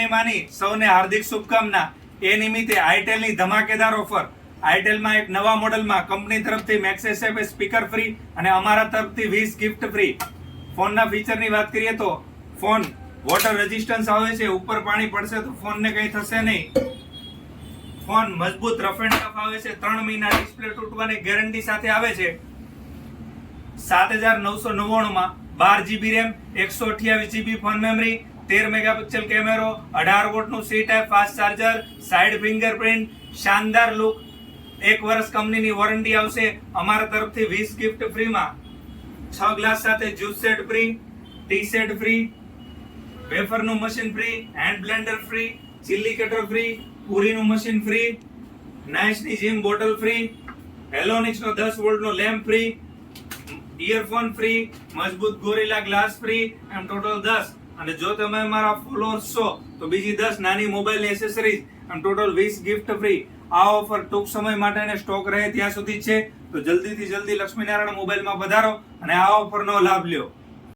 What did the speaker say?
જન્મની માની સૌને હાર્દિક શુભકામના. એ નિમિત્તે આઈટેલની ધમાકેદાર ઓફર. આઈટેલમાં એક નવા મોડલમાં કંપની તરફથી મેક્સેસ સ્પીકર ફ્રી અને અમારા તરફથી 20 ગિફ્ટ ફ્રી. ફોનના ફીચરની વાત કરીએ તો ફોન વોટર રેઝિસ્ટન્સ આવે છે, ઉપર પાણી પડશે તો ફોનને કંઈ થશે નહીં. ફોન મજબૂત રફ એન્ડ ટફ આવે છે, 3 મહિના ડિસ્પ્લે તૂટવાની ગેરંટી સાથે આવે છે. 7999 માં 12 GB RAM, 128 GB phone memory, 13 megapixel કેમેરો, 18 વોટનું C type fast charger, side fingerprint, શાનદાર લુક. 1 વર્ષ કંપનીની વોરંટી આવશે. અમારા તરફથી 20 ગિફ્ટ ફ્રીમાં 6 ગ્લાસ સાથે juice set free, tea set free, વેફરનું machine free, hand blender free, chilli cutter free, પૂરીનું મશીન ફ્રી, નાઇસની જીમ બોટલ ફ્રી, હેલોનિક્સનો 10 વોલ્ટનો લેમ્પ ફ્રી, ઇયરફોન ફ્રી, મજબૂત ગોરિલા ગ્લાસ ફ્રી, એમ ટોટલ 10. અને જો તમે અમારા ફોલોઅર્સ છો તો બીજી 10 નાની મોબાઈલ એસેસરીઝ, એમ ટોટલ 20 ગિફ્ટ ફ્રી. આ ઓફર ટૂંક સમય માટે સ્ટોક રહે ત્યાં સુધી છે, તો જલ્દીથી જલ્દી લક્ષ્મીનારાયણ મોબાઈલમાં પધારો અને આ ઓફરનો લાભ લ્યો.